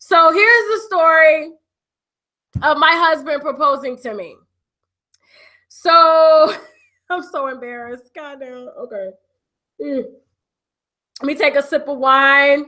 So here's the story of my husband proposing to me. So I'm so embarrassed. Goddamn. Okay. Let me take a sip of wine.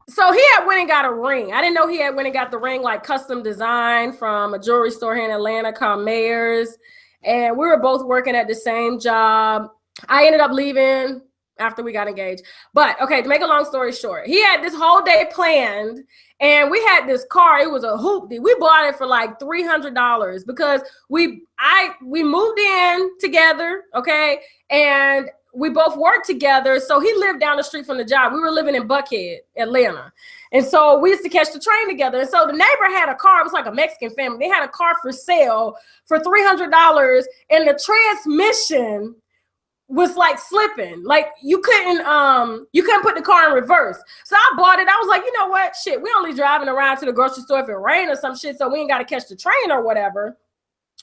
So he had went and got a ring. I didn't know he had went and got the ring like custom design from a jewelry store here in Atlanta called Mayors. And we were both working at the same job. I ended up leaving after we got engaged. But okay, to make a long story short, he had this whole day planned and we had this car. It was a hoopty. We bought it for like $300 because we moved in together, okay? And we both worked together. So he lived down the street from the job. We were living in Buckhead, Atlanta. And so we used to catch the train together. And so the neighbor had a car. It was like a Mexican family. They had a car for sale for $300 and the transmission was like slipping. Like you couldn't put the car in reverse. So I bought it. I was like, you know what? Shit, we only driving around to the grocery store if it rained or some shit. So we ain't got to catch the train or whatever.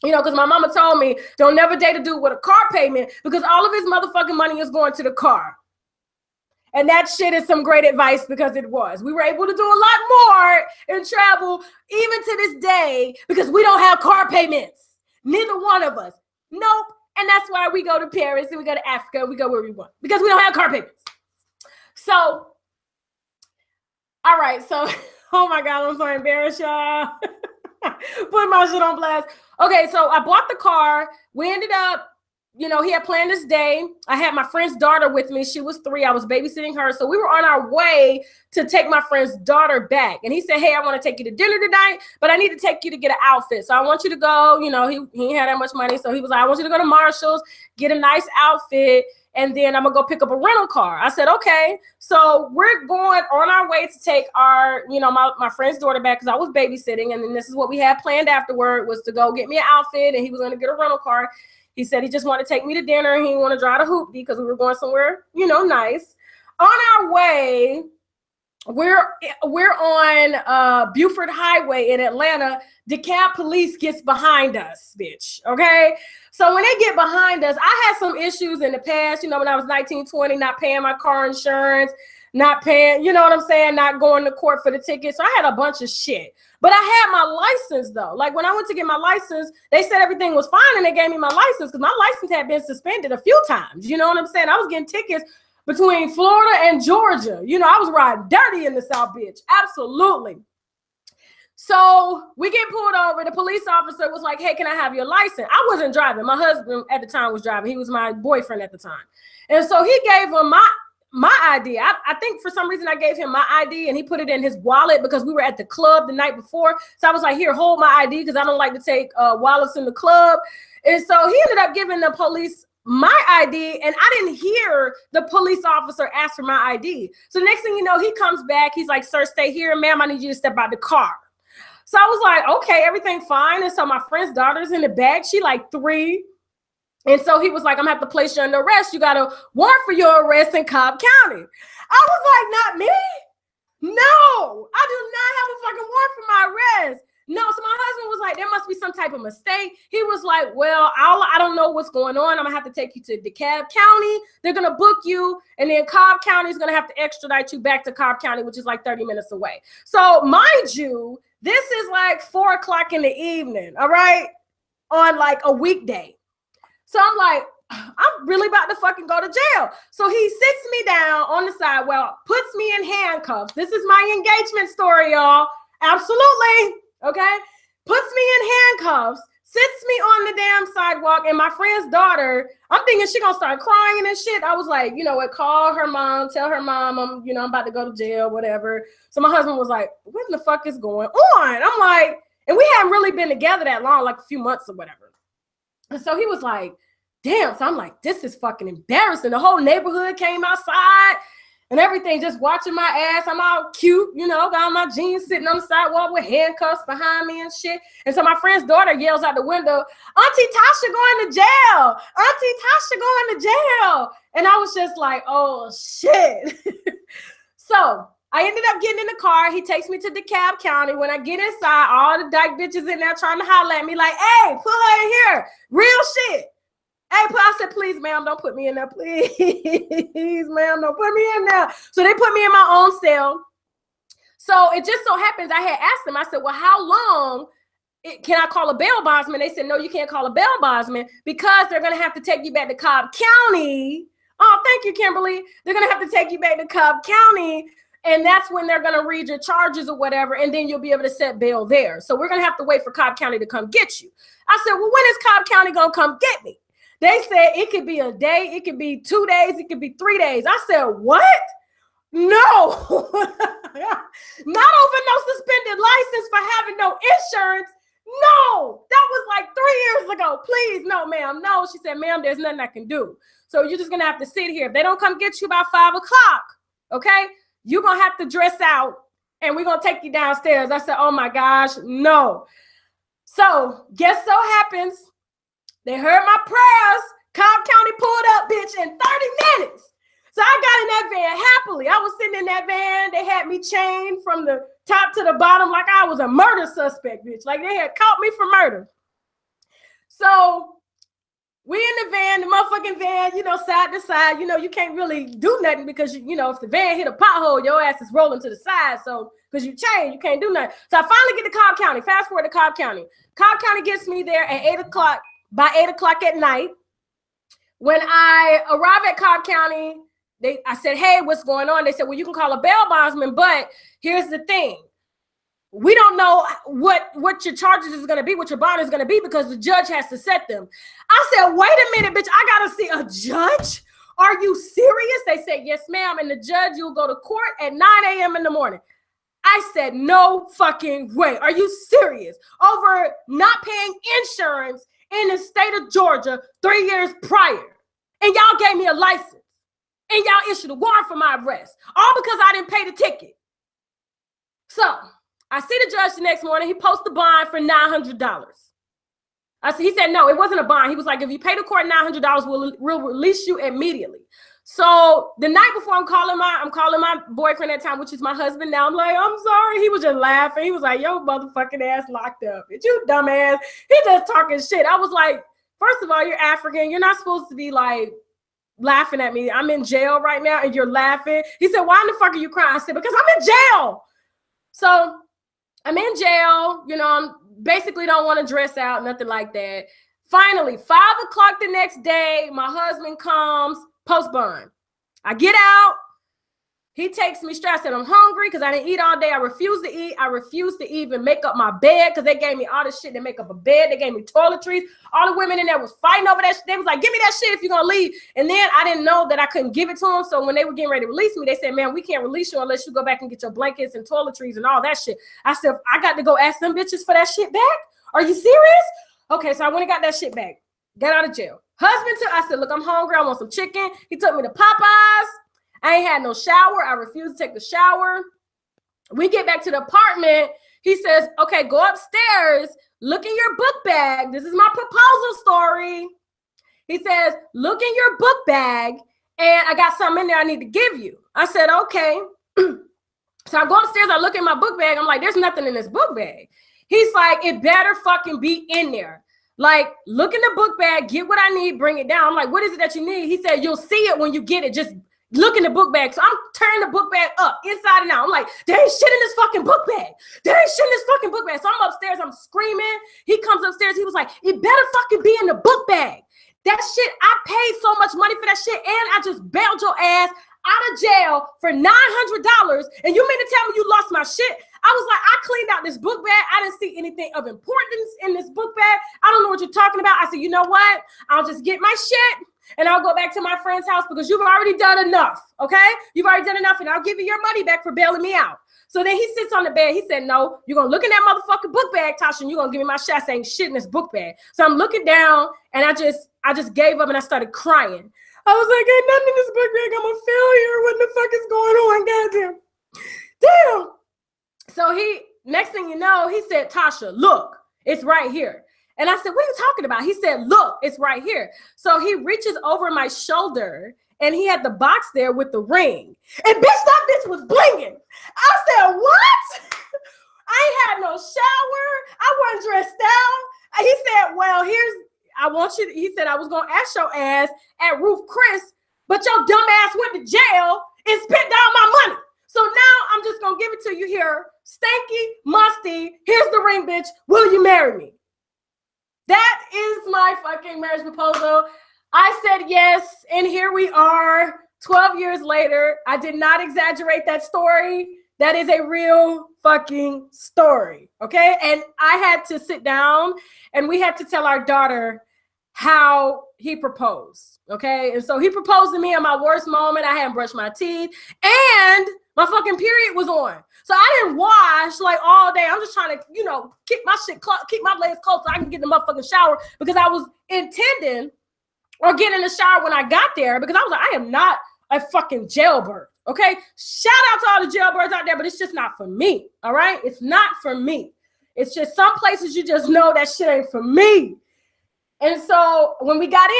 You know, because my mama told me, don't never date a dude with a car payment because all of his motherfucking money is going to the car. And that shit is some great advice because it was. We were able to do a lot more and travel even to this day because we don't have car payments. Neither one of us. Nope. And that's why we go to Paris and we go to Africa and we go where we want because we don't have car payments. So, all right. So, oh my God, I'm so embarrassed, y'all. Put my shit on blast. Okay, so I bought the car. We ended up, you know, he had planned this day. I had my friend's daughter with me. She was 3. I was babysitting her. So we were on our way to take my friend's daughter back. And he said, hey, I want to take you to dinner tonight, but I need to take you to get an outfit. So I want you to go, you know, he ain't had that much money. So he was like, I want you to go to Marshall's, get a nice outfit, and then I'm going to go pick up a rental car. I said, okay. So we're going on our way to take our, you know, my friend's daughter back because I was babysitting. And then this is what we had planned afterward was to go get me an outfit and he was going to get a rental car. He said he just wanted to take me to dinner and he didn't want to drive to hoopty because we were going somewhere, you know, nice. On our way, we're on Buford Highway in Atlanta. DeKalb police gets behind us, bitch, okay? So when they get behind us, I had some issues in the past, you know, when I was 19, 20, not paying my car insurance, not paying, you know what I'm saying, not going to court for the ticket. So I had a bunch of shit. But I had my license, though. Like, when I went to get my license, they said everything was fine, and they gave me my license because my license had been suspended a few times. You know what I'm saying? I was getting tickets between Florida and Georgia. You know, I was riding dirty in the South, bitch. Absolutely. So we get pulled over. The police officer was like, hey, can I have your license? I wasn't driving. My husband at the time was driving. He was my boyfriend at the time. And so he gave him my ID. I think for some reason I gave him my ID and he put it in his wallet because we were at the club the night before. So I was like, here, hold my ID because I don't like to take wallets in the club. And so he ended up giving the police my ID and I didn't hear the police officer ask for my ID. So next thing you know, he comes back. He's like, sir, stay here. Ma'am, I need you to step out the car. So I was like, okay, everything fine. And so my friend's daughter's in the back. She like 3. And so he was like, I'm gonna have to place you under arrest. You got a warrant for your arrest in Cobb County. I was like, not me? No, I do not have a fucking warrant for my arrest. No, so my husband was like, there must be some type of mistake. He was like, well, I don't know what's going on. I'm gonna have to take you to DeKalb County. They're gonna book you. And then Cobb County is gonna have to extradite you back to Cobb County, which is like 30 minutes away. So mind you, this is like 4 o'clock in the evening, all right? On like a weekday. So I'm like, I'm really about to fucking go to jail. So he sits me down on the sidewalk, puts me in handcuffs. This is my engagement story, y'all. Absolutely. Okay. Puts me in handcuffs, sits me on the damn sidewalk, and my friend's daughter, I'm thinking she gonna start crying and shit. I was like, you know what, call her mom, tell her mom I'm about to go to jail, whatever. So my husband was like, what the fuck is going on? I'm like, and we hadn't really been together that long, like a few months or whatever. And so he was like, damn. So I'm like, this is fucking embarrassing. The whole neighborhood came outside and everything, just watching my ass. I'm all cute, you know, got my jeans sitting on the sidewalk with handcuffs behind me and shit. And so my friend's daughter yells out the window, Auntie Tasha going to jail. Auntie Tasha going to jail. And I was just like, oh, shit. So I ended up getting in the car. He takes me to DeKalb County. When I get inside, all the dyke bitches in there trying to holler at me like, hey, put her in here. Real shit. Hey, I said, please, ma'am, don't put me in there. Please, ma'am, don't put me in there. So they put me in my own cell. So it just so happens I had asked them, I said, well, how long can I call a bail bondsman? They said, no, you can't call a bail bondsman because they're going to have to take you back to Cobb County. Oh, thank you, Kimberly. They're going to have to take you back to Cobb County. And that's when they're going to read your charges or whatever. And then you'll be able to set bail there. So we're going to have to wait for Cobb County to come get you. I said, well, when is Cobb County going to come get me? They said it could be a day. It could be 2 days. It could be 3 days. I said, what? No, not over no suspended license for having no insurance. No, that was like 3 years ago. Please, no, ma'am. No, she said, ma'am, there's nothing I can do. So you're just going to have to sit here. If they don't come get you by 5 o'clock, okay, you're going to have to dress out and we're going to take you downstairs. I said, oh my gosh, no. So guess so happens, they heard my prayers. Cobb County pulled up, bitch, in 30 minutes. So I got in that van happily. I was sitting in that van. They had me chained from the top to the bottom like I was a murder suspect, bitch. Like they had caught me for murder. So we in the van, the motherfucking van, you know, side to side. You know, you can't really do nothing because, you know, if the van hit a pothole, your ass is rolling to the side. So because you chained, you can't do nothing. So I finally get to Cobb County. Fast forward to Cobb County. Cobb County gets me there at 8 o'clock, by 8 o'clock at night. When I arrive at Cobb County, I said, hey, what's going on? They said, well, you can call a bail bondsman, but here's the thing. We don't know what your charges is going to be, what your bond is going to be, because the judge has to set them. I said, wait a minute, bitch, I got to see a judge? Are you serious? They said, yes, ma'am. And the judge, you'll go to court at 9 a.m. in the morning. I said, no fucking way. Are you serious? Over not paying insurance in the state of Georgia 3 years prior. And y'all gave me a license. And y'all issued a warrant for my arrest, all because I didn't pay the ticket. So I see the judge the next morning. He posts the bond for $900. He said, no, it wasn't a bond. He was like, if you pay the court $900, we'll release you immediately. So the night before, I'm calling my boyfriend at the time, which is my husband now. I'm like, I'm sorry. He was just laughing. He was like, yo, motherfucking ass locked up. It's you dumbass. He just talking shit. I was like, first of all, you're African. You're not supposed to be like laughing at me. I'm in jail right now and you're laughing. He said, why in the fuck are you crying? I said, because I'm in jail. So I'm in jail. You know, I'm basically don't want to dress out, nothing like that. Finally, 5 o'clock the next day, my husband comes, post bond. I get out. He takes me straight. I said, I'm hungry because I didn't eat all day. I refused to eat. I refused to even make up my bed because they gave me all this shit to make up a bed. They gave me toiletries. All the women in there was fighting over that shit. They was like, give me that shit if you're going to leave. And then I didn't know that I couldn't give it to them. So when they were getting ready to release me, they said, man, we can't release you unless you go back and get your blankets and toiletries and all that shit. I said, I got to go ask them bitches for that shit back? Are you serious? Okay, so I went and got that shit back. Got out of jail. Husband took, I said, look, I'm hungry. I want some chicken. He took me to Popeyes. I ain't had no shower. I refused to take the shower. We get back to the apartment. He says, okay, go upstairs. Look in your book bag. This is my proposal story. He says, look in your book bag. And I got something in there I need to give you. I said, okay. So I go upstairs. I look in my book bag. I'm like, there's nothing in this book bag. He's like, it better fucking be in there. Like, look in the book bag, get what I need, bring it down. I'm like, what is it that you need? He said, you'll see it when you get it. Just look in the book bag. So I'm turning the book bag up, inside and out. I'm like, there ain't shit in this fucking book bag. There ain't shit in this fucking book bag. So I'm upstairs, I'm screaming. He comes upstairs. He was like, it better fucking be in the book bag. That shit, I paid so much money for that shit. And I just bailed your ass out of jail for $900. And you mean to tell me you lost my shit? I was like, I cleaned out this book bag. I didn't see anything of importance in this book bag. I don't know what you're talking about. I said, you know what? I'll just get my shit and I'll go back to my friend's house because you've already done enough, okay? You've already done enough and I'll give you your money back for bailing me out. So then he sits on the bed. He said, no, you're going to look in that motherfucking book bag, Tasha, and you're going to give me my shit. I saying shit in this book bag. So I'm looking down and I just gave up and I started crying. I was like, ain't nothing in this book bag. I'm a failure. What the fuck is going on? Goddamn. Damn. So next thing you know, he said, Tasha, look, it's right here. And I said, what are you talking about? He said, look, it's right here. So he reaches over my shoulder and he had the box there with the ring. And bitch, that bitch was blinging. I said, what? I ain't had no shower. I wasn't dressed out. He said, well, he said, I was going to ask your ass at Roof Chris, but your dumb ass went to jail and spent down my money. So So now I'm just gonna give it to you here. Stanky, musty, here's the ring, bitch. Will you marry me? That is my fucking marriage proposal. I said yes, and here we are 12 years later. I did not exaggerate that story. That is a real fucking story, okay? And I had to sit down and we had to tell our daughter how he proposed, okay? And so he proposed to me in my worst moment. I hadn't brushed my teeth and my fucking period was on. So I didn't wash like all day. I'm just trying to, you know, keep my legs closed so I can get in the motherfucking shower because I was intending or get in the shower when I got there because I was like, I am not a fucking jailbird, okay? Shout out to all the jailbirds out there, but it's just not for me, all right? It's not for me. It's just some places you just know that shit ain't for me. And so when we got in,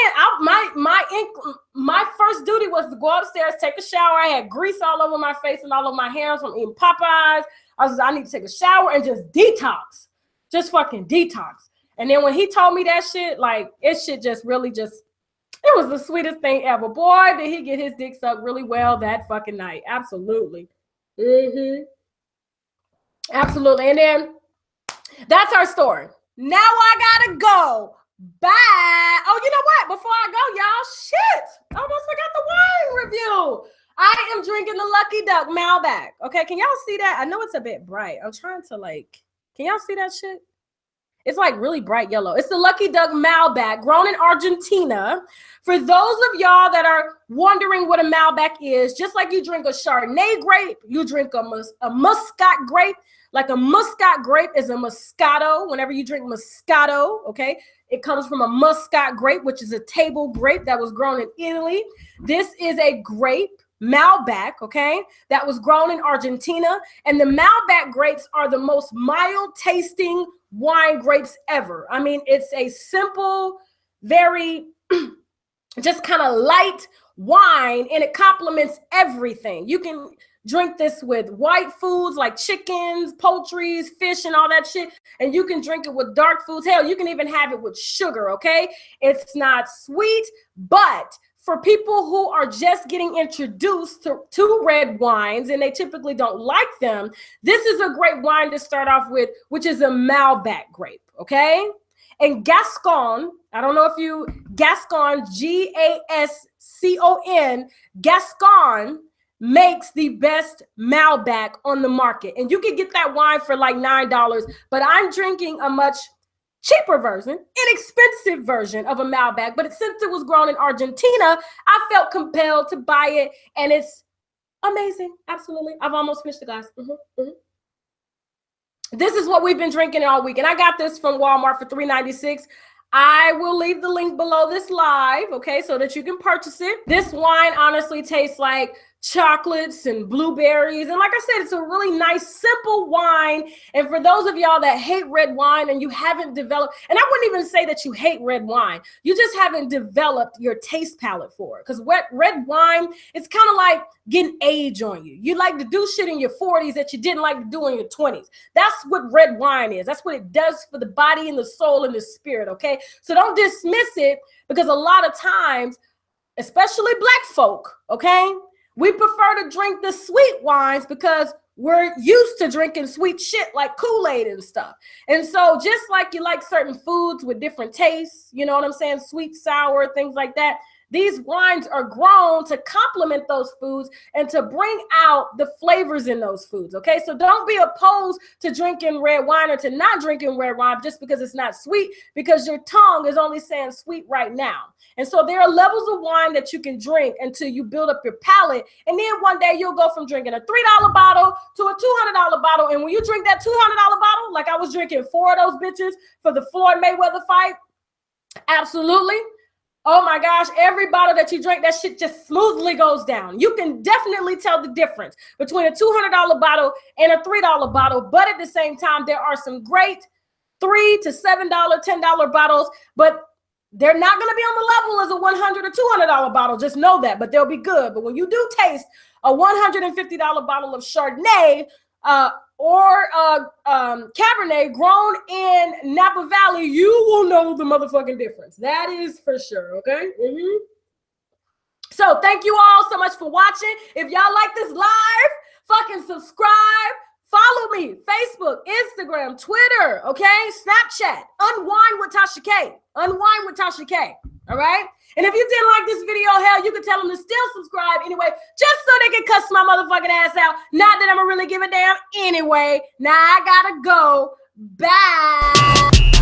my first duty was to go upstairs, take a shower. I had grease all over my face and all over my hands from eating Popeyes. I need to take a shower and just detox, just fucking detox. And then when he told me that shit, like it shit just really just, it was the sweetest thing ever. Boy, did he get his dick sucked really well that fucking night. Absolutely. Absolutely. And then that's our story. Now I gotta go. Bye. Oh, you know what? Before I go, y'all, shit. I almost forgot the wine review. I am drinking the Lucky Duck Malbec. Okay, can y'all see that? I know it's a bit bright. I'm trying to like, can y'all see that shit? It's like really bright yellow. It's the Lucky Duck Malbec, grown in Argentina. For those of y'all that are wondering what a Malbec is, just like you drink a Chardonnay grape, you drink a Muscat grape. Like a Muscat grape is a Moscato. Whenever you drink Moscato, okay, it comes from a Muscat grape, which is a table grape that was grown in Italy. This is a grape, Malbec, okay, that was grown in Argentina. And the Malbec grapes are the most mild tasting wine grapes ever. I mean, it's a simple, very just kind of light wine, and it complements everything. You can drink this with white foods like chickens, poultry, fish, and all that shit. And you can drink it with dark foods. Hell, you can even have it with sugar, okay? It's not sweet, but for people who are just getting introduced to red wines and they typically don't like them, this is a great wine to start off with, which is a Malbec grape, okay? And Gascon, I don't know if you, Gascon, Gascon, Gascon makes the best Malbec on the market. And you can get that wine for like $9, but I'm drinking a much cheaper version, inexpensive version of a Malbec. But since it was grown in Argentina, I felt compelled to buy it. And it's amazing. Absolutely. I've almost finished the glass. This is what we've been drinking all week. And I got this from Walmart for $3.96. I will leave the link below this live, okay, so that you can purchase it. This wine honestly tastes like chocolates and blueberries. And like I said, it's a really nice, simple wine. And for those of y'all that hate red wine and you haven't developed, and I wouldn't even say that you hate red wine, you just haven't developed your taste palette for it. Because red wine, it's kind of like getting age on you. You like to do shit in your 40s that you didn't like to do in your 20s. That's what red wine is. That's what it does for the body and the soul and the spirit, okay? So don't dismiss it, because a lot of times, especially Black folk, okay, we prefer to drink the sweet wines because we're used to drinking sweet shit like Kool-Aid and stuff. And so just like you like certain foods with different tastes, you know what I'm saying, sweet, sour, things like that, these wines are grown to complement those foods and to bring out the flavors in those foods, okay? So don't be opposed to drinking red wine or to not drinking red wine just because it's not sweet, because your tongue is only saying sweet right now. And so there are levels of wine that you can drink until you build up your palate. And then one day you'll go from drinking a $3 bottle to a $200 bottle. And when you drink that $200 bottle, like I was drinking 4 of those bitches for the Floyd Mayweather fight, absolutely. Oh my gosh, every bottle that you drink, that shit just smoothly goes down. You can definitely tell the difference between a $200 bottle and a $3 bottle. But at the same time, there are some great $3 to $7, $10 bottles, but they're not going to be on the level as a $100 or $200 bottle. Just know that, but they'll be good. But when you do taste a $150 bottle of Chardonnay or Cabernet grown in Napa Valley, you will know the motherfucking difference. That is for sure, okay? So thank you all so much for watching. If y'all like this live, fucking subscribe. Follow me, Facebook, Instagram, Twitter, okay? Snapchat, Unwind with Tasha K. Unwind with Tasha K, all right? And if you didn't like this video, hell, you can tell them to still subscribe anyway, just so they can cuss my motherfucking ass out. Not that I'm gonna really give a damn anyway. Now I gotta go. Bye.